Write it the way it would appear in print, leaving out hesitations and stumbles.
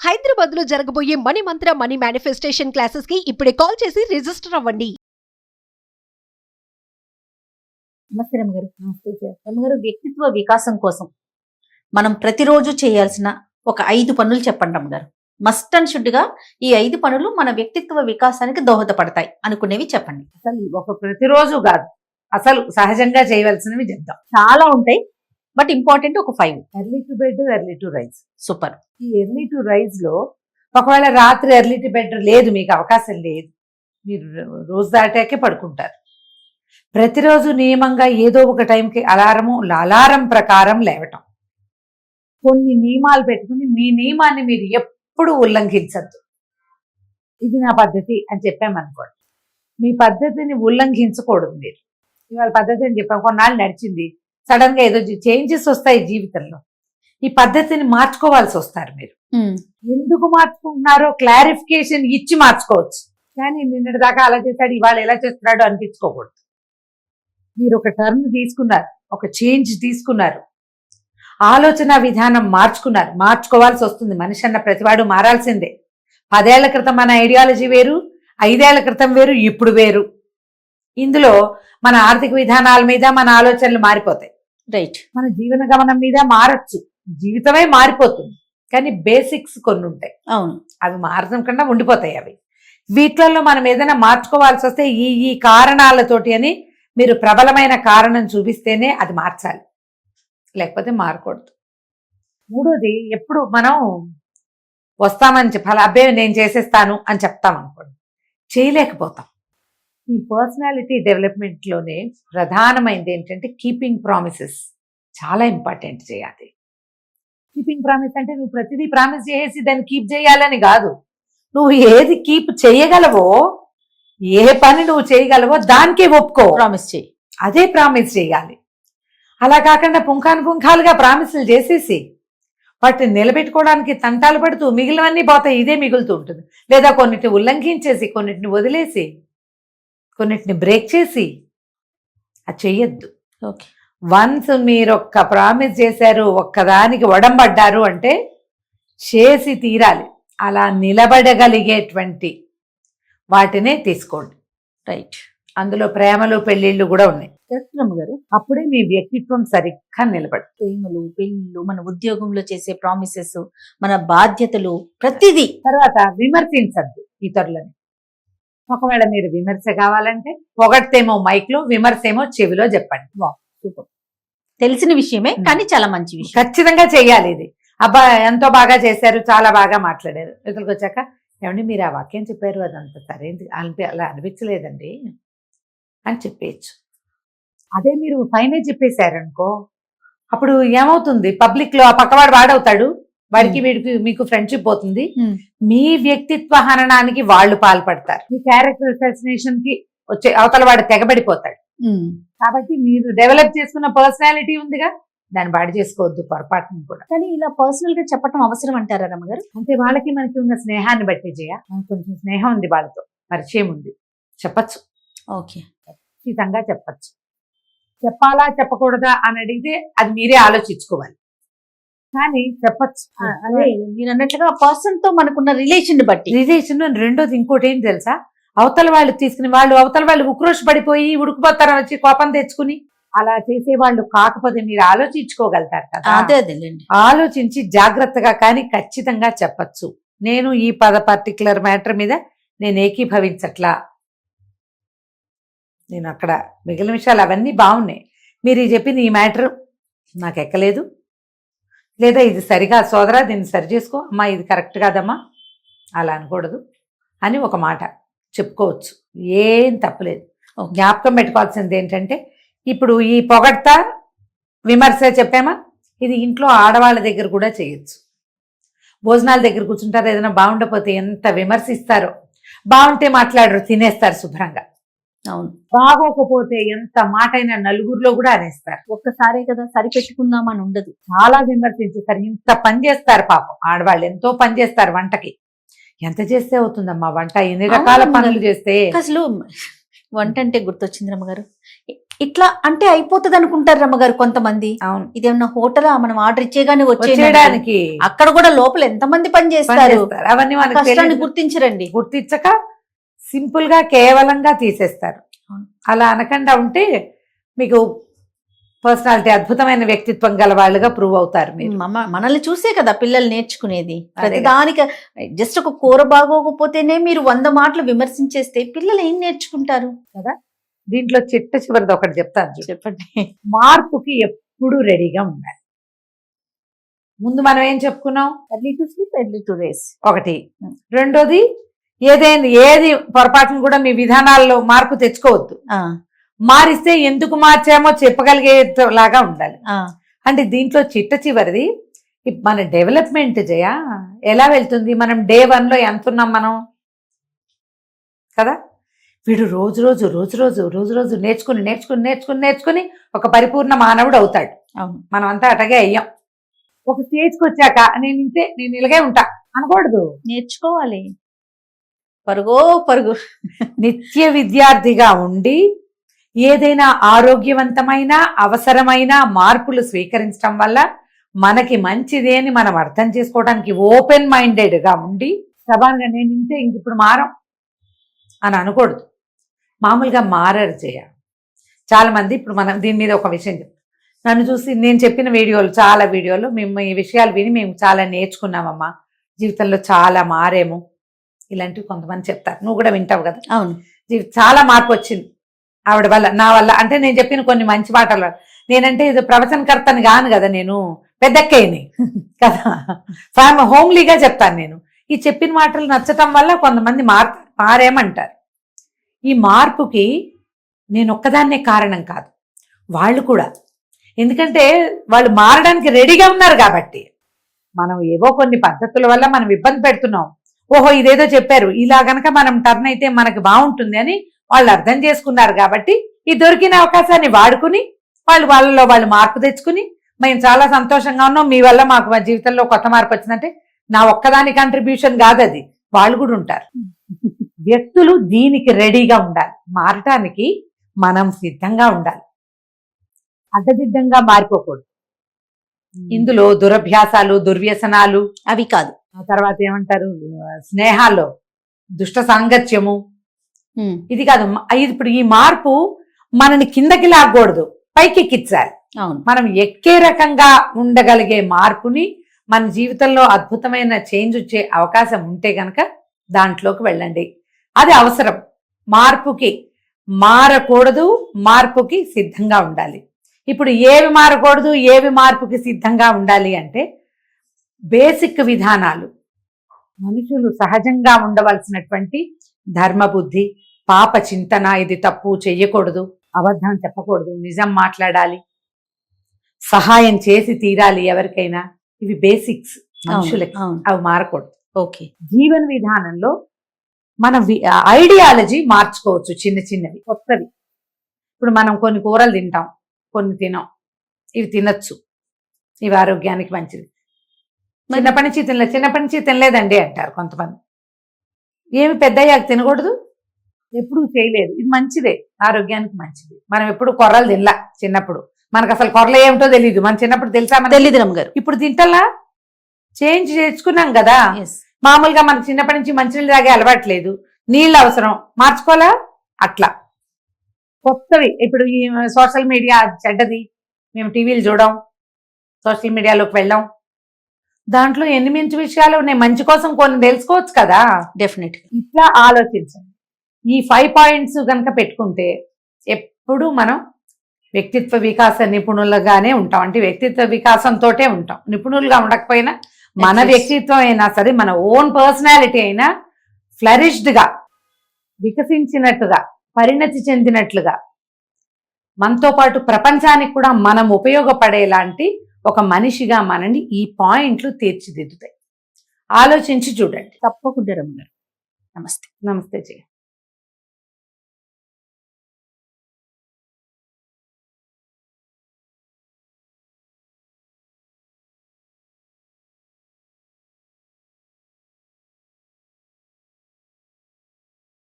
హైదరాబాద్ లో జరగబోయే మనీ మంత్ర money manifestation classes కి ఇప్పుడే కాల్ చేసి రిజిస్టర్ అవ్వండి. నమస్తే రమ్మగారు. నమస్తే సార్. రమ్మగారు, వ్యక్తిత్వ వికాసం కోసం మనం ప్రతిరోజు చేయాల్సిన ఒక 5 పనులు చెప్పండి రమ్మగారు. మస్ట్ అండ్ షుడ్ గా ఈ 5 పనులు మన వ్యక్తిత్వ వికాసానికి దోహదపడతాయి అనుకునేవి చెప్పండి. అసలు ఒక ప్రతిరోజు కాదు, అసలు సహజంగా చేయవలసినవి చెప్దాం. చాలా ఉంటాయి, బట్ ఇంపార్టెంట్ ఒక 5. Early to bed, early to rise. Super. ఈ ఎర్లీ టు రైజ్ లో ఒకవేళ రాత్రి ఎర్లీ టు బెడ్ లేదు, మీకు అవకాశం లేదు, మీరు రోజు దాటాకే పడుకుంటారు. ప్రతిరోజు నియమంగా ఏదో ఒక టైంకి అలారం ప్రకారం లేవటం. కొన్ని నియమాలు పెట్టుకుని మీ నియమాన్ని మీరు ఎప్పుడు ఉల్లంఘించద్దు. ఇది నా పద్ధతి అని చెప్పామనుకోండి, మీ పద్ధతిని ఉల్లంఘించకూడదు. మీరు ఇవాళ పద్ధతి అని చెప్పాం, కొన్నాళ్ళు నడిచింది, సడన్ గా ఏదో చేంజెస్ వస్తాయి జీవితంలో, ఈ పద్ధతిని మార్చుకోవాల్సి వస్తారు. మీరు ఎందుకు మార్చుకుంటున్నారో క్లారిఫికేషన్ ఇచ్చి మార్చుకోవచ్చు, కానీ నిన్నటి దాకా అలా చేశాడు ఇవాళ ఎలా చేస్తున్నాడు అనిపించుకోకూడదు. మీరు ఒక టర్న్ తీసుకున్నారు, ఒక చేంజ్ తీసుకున్నారు, ఆలోచన విధానం మార్చుకోవాల్సి వస్తుంది. మనిషి అన్న ప్రతివాడు మారాల్సిందే. 10 ఏళ్ల క్రితం మన ఐడియాలజీ వేరు, 5 ఏళ్ల క్రితం వేరు, ఇప్పుడు వేరు. ఇందులో మన ఆర్థిక విధానాల మీద మన ఆలోచనలు మారిపోతాయి. రైట్. మన జీవన గమనం మీద మారచ్చు, జీవితమే మారిపోతుంది, కానీ బేసిక్స్ కొన్ని ఉంటాయి. అవును, అవి మారడం కన్నా ఉండిపోతాయి. అవి వీటిల్లో మనం ఏదైనా మార్చుకోవాల్సి వస్తే ఈ కారణాలతోటి అని మీరు ప్రబలమైన కారణం చూపిస్తేనే అది మార్చాలి, లేకపోతే మారకూడదు. మూడోది, ఎప్పుడు మనం వస్తామని చెప్పాలి, అబ్బే నేను చేసేస్తాను అని చెప్తాం అనుకోండి, చేయలేకపోతాం. ఈ పర్సనాలిటీ డెవలప్మెంట్లోనే ప్రధానమైనది ఏంటంటే కీపింగ్ ప్రామిసెస్. చాలా ఇంపార్టెంట్ చేయాలి. కీపింగ్ ప్రామిస్ అంటే నువ్వు ప్రతిదీ ప్రామిస్ చేసి దాన్ని కీప్ చేయాలని కాదు. నువ్వు ఏది కీప్ చేయగలవో, ఏ పని నువ్వు చేయగలవో దానికే ఒప్పుకో, ప్రామిస్ చేయి, అదే ప్రామిస్ చేయాలి. అలా కాకుండా పుంఖాలుగా ప్రామిసులు చేసేసి వాటిని నిలబెట్టుకోవడానికి తంటాలు పడుతూ మిగిలినవన్నీ పోతాయి, ఇదే మిగులుతూ ఉంటుంది. లేదా కొన్నిటిని ఉల్లంఘించేసి, కొన్నిటిని వదిలేసి, కొన్నిటిని బ్రేక్ చేసి అది చెయ్యొద్దు. ఓకే. వన్స్ మీరు ఒక్క ప్రామిస్ చేశారు, ఒక్కదానికి ఒడంబడ్డారు అంటే చేసి తీరాలి. అలా నిలబడగలిగేటువంటి వాటినే తీసుకోండి. రైట్. అందులో ప్రేమలు పెళ్లిళ్ళు కూడా ఉన్నాయి. గారు, అప్పుడే మీ వ్యక్తిత్వం సరిగ్గా నిలబడు. ప్రేమలు, పెళ్లిళ్ళు, మన ఉద్యోగంలో చేసే ప్రామిసెస్, మన బాధ్యతలు, ప్రతిదీ. తర్వాత విమర్శించద్దు ఇతరులని. ఒకవేళ మీరు విమర్శ కావాలంటే పొగడ్తేమో మైక్ లో, విమర్శ ఏమో చెవిలో చెప్పండి. సూపర్. తెలిసిన విషయమే, కానీ చాలా మంచి విషయం. ఖచ్చితంగా చెయ్యాలి ఇది. అబ్బా ఎంతో బాగా చేశారు, చాలా బాగా మాట్లాడారు, ఇతరులకు వచ్చాక ఏమండి మీరు ఆ వాక్యం చెప్పారు అదంతా సరైనది అలా అనిపించలేదండి అని చెప్పేయచ్చు. అదే మీరు ఫైనే చెప్పేశారనుకో, అప్పుడు ఏమవుతుంది, పబ్లిక్ లో ఆ పక్కవాడు వాడవుతాడు, వాడికి వీడికి మీకు ఫ్రెండ్షిప్ పోతుంది. మీ వ్యక్తిత్వ హననానికి వాళ్ళు పాల్పడతారు, మీ క్యారెక్టర్ అసాసినేషన్ కి వచ్చే అవతల వాడు తెగబడిపోతాడు. కాబట్టి మీరు డెవలప్ చేసుకున్న పర్సనాలిటీ ఉందిగా, దాన్ని బాడి చేసుకోవద్దు పొరపాటును కూడా. కానీ ఇలా పర్సనల్ గా చెప్పడం అవసరం అంటారా రమ్మగారు? అంటే వాళ్ళకి మనకి ఉన్న స్నేహాన్ని బట్టి కొంచెం స్నేహం ఉంది, వాళ్ళతో పరిచయం ఉంది, చెప్పచ్చు. ఓకే, ఖచ్చితంగా చెప్పచ్చు. చెప్పాలా చెప్పకూడదా అని అడిగితే అది మీరే ఆలోచించుకోవాలి, కానీ చెప్పచ్చు. అదే మీరు అన్నట్లుగా పర్సన్ తో మనకున్న రిలేషన్ బట్టి. రిలేషన్. రెండోది ఇంకోటి ఏం తెలుసా, అవతల వాళ్ళు తీసుకుని అవతల వాళ్ళు ఉక్రోష పడిపోయి ఉడుకుపోతారు, వచ్చి కోపం తెచ్చుకుని అలా చేసేవాళ్ళు కాకపోతే మీరు ఆలోచించుకోగలుగుతారు కదా. అదేలేండి. ఆలోచించి జాగ్రత్తగా కానీ ఖచ్చితంగా చెప్పచ్చు. నేను ఈ పర్టికులర్ మ్యాటర్ మీద నేను ఏకీభవించట్లా, నేను అక్కడ మిగిలిన విషయాలు అవన్నీ బాగున్నాయి, మీరు చెప్పిన ఈ మ్యాటర్ నాకు ఎక్కలేదు, లేదా ఇది సరిగా సోదరా దీన్ని సరి చేసుకో, అమ్మా ఇది కరెక్ట్ కాదమ్మా అలా అనకూడదు అని ఒక మాట చెప్పుకోవచ్చు. ఏం తప్పులేదు. జ్ఞాపకం పెట్టుకోవాల్సింది ఏంటంటే, ఇప్పుడు ఈ పొగడ్త విమర్శ చెప్పామా, ఇది ఇంట్లో ఆడవాళ్ళ దగ్గర కూడా చేయొచ్చు. భోజనాల దగ్గర కూర్చుంటారు, ఏదైనా బాగుండకపోతే ఎంత విమర్శిస్తారో, బాగుంటే మాట్లాడరు, తినేస్తారు శుభ్రంగా. అవును. బాగోకపోతే ఎంత మాట అయినా నలుగురిలో కూడా అనేస్తారు. ఒక్కసారే కదా సరిపెట్టుకుందామని ఉండదు, చాలా విమర్శించేస్తారు. ఇంత పని చేస్తారు పాపం ఆడవాళ్ళు, ఎంతో పని చేస్తారు వంటకి. ఎంత చేస్తే అవుతుందమ్మా వంట, ఎన్ని రకాల పనులు చేస్తే. అసలు వంట అంటే గుర్తొచ్చింది రమ్మగారు, ఇట్లా అంటే అయిపోతుంది అనుకుంటారు రమ్మగారు కొంతమంది. అవును, ఇదేమన్నా హోటల్ మనం ఆర్డర్ ఇచ్చేగానే వచ్చేయడానికి వచ్చేయడానికి అక్కడ కూడా లోపల ఎంతమంది పని చేస్తారు, పనిచేస్తారు. అవన్నీ మనకు కష్టాన్ని తెలియదు. గుర్తించరండి. గుర్తించక సింపుల్ గా కేవలంగా తీసేస్తారు. అవును. అలా అనకుండా ఉంటే మీకు పర్సనాలిటీ అద్భుతమైన వ్యక్తిత్వం గల వాళ్ళుగా ప్రూవ్ అవుతారు మీరు. మనల్ని చూసే కదా పిల్లలు నేర్చుకునేది. అదే ప్రతి కదా. దానికి జస్ట్ ఒక కూర బాగోకపోతేనే మీరు 100 మాటలు విమర్శించేస్తే పిల్లలు ఏం నేర్చుకుంటారు? దీంట్లో చిట్ట చివరిది ఒకటి చెప్తాను చూడు. చెప్పండి. మార్పుకి ఎప్పుడు రెడీగా ఉండాలి. ముందు మనం ఏం చెప్పుకున్నాం? Early to sleep, early to rise. ఒకటి. రెండోది, ఏది పొరపాటును కూడా మీ విధానాల్లో మార్పు తెచ్చుకోవద్దు. మారిస్తే ఎందుకు మార్చామో చెప్పగలిగేలాగా ఉండాలి. అంటే దీంట్లో చిట్ట చివరిది మన డెవలప్మెంట్ ఎలా వెళ్తుంది? మనం డే 1 లో ఎంత ఉన్నాం మనం కదా. వీడు రోజు రోజు నేర్చుకుని ఒక పరిపూర్ణ మానవుడు అవుతాడు. అవును, మనం అంతా అటగే అయ్యాం. ఒక స్టేజ్కి వచ్చాక నేను ఇలాగే ఉంటా అనకూడదు. నేర్చుకోవాలి. పరుగు నిత్య విద్యార్థిగా ఉండి ఏదైనా ఆరోగ్యవంతమైన అవసరమైన మార్పులు స్వీకరించడం వల్ల మనకి మంచిదే అని మనం అర్థం చేసుకోవడానికి ఓపెన్ మైండెడ్గా ఉండి సబాన్గా నేను ఇంక ఇప్పుడు మారం అని అనకూడదు. మామూలుగా మారరు చాలా మంది. ఇప్పుడు మనం దీని మీద ఒక విషయం నన్ను చూసి నేను చెప్పిన చాలా వీడియోలు మేము ఈ విషయాలు విని మేము చాలా నేర్చుకున్నామమ్మా, జీవితంలో చాలా మారేము, ఇలాంటివి కొంతమంది చెప్తారు. నువ్వు కూడా వింటావు కదా. అవును, చాలా మార్పు వచ్చింది ఆవిడ వల్ల, నా వల్ల. అంటే నేను చెప్పిన కొన్ని మంచి మాటల వల్ల. నేనంటే ఇది ప్రవచనకర్తని కాను కదా, నేను పెద్దక్కయ్యని కదా, హోమ్లీగా చెప్తాను. నేను ఈ చెప్పిన మాటలు నచ్చటం వల్ల కొంతమంది మారేమంటారు. ఈ మార్పుకి నేను ఒక్కదాన్నే కారణం కాదు, వాళ్ళు కూడా. ఎందుకంటే వాళ్ళు మారడానికి రెడీగా ఉన్నారు కాబట్టి. మనం ఏవో కొన్ని పద్ధతుల వల్ల మనం ఇబ్బంది పెడుతున్నాం. ఓహో ఇదేదో చెప్పారు, ఇలా గనక మనం టర్న్ అయితే మనకు బాగుంటుంది అని వాళ్ళు అర్థం చేసుకున్నారు కాబట్టి ఈ దొరికిన అవకాశాన్ని వాడుకుని వాళ్ళలో వాళ్ళు మార్పు తెచ్చుకుని మేము చాలా సంతోషంగా ఉన్నాం, మీ వల్ల మాకు మా జీవితంలో కొత్త మార్పు వచ్చిందంటే నా ఒక్కదాని కంట్రిబ్యూషన్ కాదు, అది వాళ్ళు కూడా ఉంటారు. వ్యక్తులు దీనికి రెడీగా ఉండాలి. మారటానికి మనం సిద్ధంగా ఉండాలి, అడ్డదిడ్డంగా మారిపోకూడదు. ఇందులో దురభ్యాసాలు, దుర్వ్యసనాలు అవి కాదు. తర్వాత ఏమంటారు, స్నేహాల్లో దుష్ట సాంగత్యము, ఇది కాదు. ఇప్పుడు ఈ మార్పు మనని కిందకి లాగకూడదు, పైకి ఎక్కించాలి. అవును, మనం ఎక్కే రకంగా ఉండగలిగే మార్పుని మన జీవితంలో అద్భుతమైన చేంజ్ వచ్చే అవకాశం ఉంటే గనక దాంట్లోకి వెళ్ళండి. అది అవసరం. మార్పుకి మారకూడదు, మార్పుకి సిద్ధంగా ఉండాలి. ఇప్పుడు ఏవి మారకూడదు, ఏవి మార్పుకి సిద్ధంగా ఉండాలి అంటే బేసిక్ విధానాలు. మనుషులు సహజంగా ఉండవలసినటువంటి ధర్మబుద్ధి, పాప చింతన, ఇది తప్పు చెయ్యకూడదు, అబద్ధం చెప్పకూడదు, నిజం మాట్లాడాలి, సహాయం చేసి తీరాలి ఎవరికైనా. ఇవి బేసిక్స్ మనుషులకి, అవి మారకూడదు. ఓకే. జీవన విధానంలో మన ఐడియాలజీ మార్చుకోవచ్చు, చిన్నవి కొత్తవి. ఇప్పుడు మనం కొన్ని కూరలు తింటాం, కొన్ని తినం. ఇవి తినచ్చు, ఇవి ఆరోగ్యానికి మంచిది. చిన్నప్పటి నుంచి తినలేదండి అంటారు కొంతమంది. ఏమి పెద్దయ్యాక తినకూడదు, ఎప్పుడు చేయలేదు, ఇది మంచిదే, ఆరోగ్యానికి మంచిది. మనం ఎప్పుడు కొర్రలు తినలా చిన్నప్పుడు. మనకు అసలు కొర్రలు ఏమిటో తెలియదు. మన చిన్నప్పుడు తెలుసా? తెలియదు రమ్మగారు. ఇప్పుడు తింటలా చేంజ్ చేసుకున్నాం కదా. మామూలుగా మనకు చిన్నప్పటి నుంచి మంచినీళ్ళు తాగే అలవాట్లేదు, నీళ్ళు అవసరం, మార్చుకోవాలా? అట్లా కొత్తవి. ఇప్పుడు ఈ సోషల్ మీడియా చెడ్డది, మేము టీవీలు చూడం, సోషల్ మీడియాలోకి వెళ్ళాం, దాంట్లో ఎన్ని మంచి విషయాలు ఉన్నాయి, మంచి కోసం కొన్ని తెలుసుకోవచ్చు కదా. డెఫినెట్. ఇట్లా ఆలోచించండి. ఈ 5 పాయింట్స్ కనుక పెట్టుకుంటే ఎప్పుడు మనం వ్యక్తిత్వ వికాస నిపుణులుగానే ఉంటాం. అంటే వ్యక్తిత్వ వికాసంతో ఉంటాం. నిపుణులుగా ఉండకపోయినా మన వ్యక్తిత్వం అయినా సరే, మన ఓన్ పర్సనాలిటీ అయినా ఫ్లరిష్డ్గా, వికసించినట్టుగా, పరిణతి చెందినట్లుగా, మనతో పాటు ప్రపంచానికి కూడా మనం ఉపయోగపడేలాంటి ఒక మనిషిగా మనని ఈ పాయింట్లు తీర్చిదిద్దుతాయి. ఆలోచించి చూడండి. తప్పకుండా రమ్మగారు. నమస్తే. నమస్తే జయ.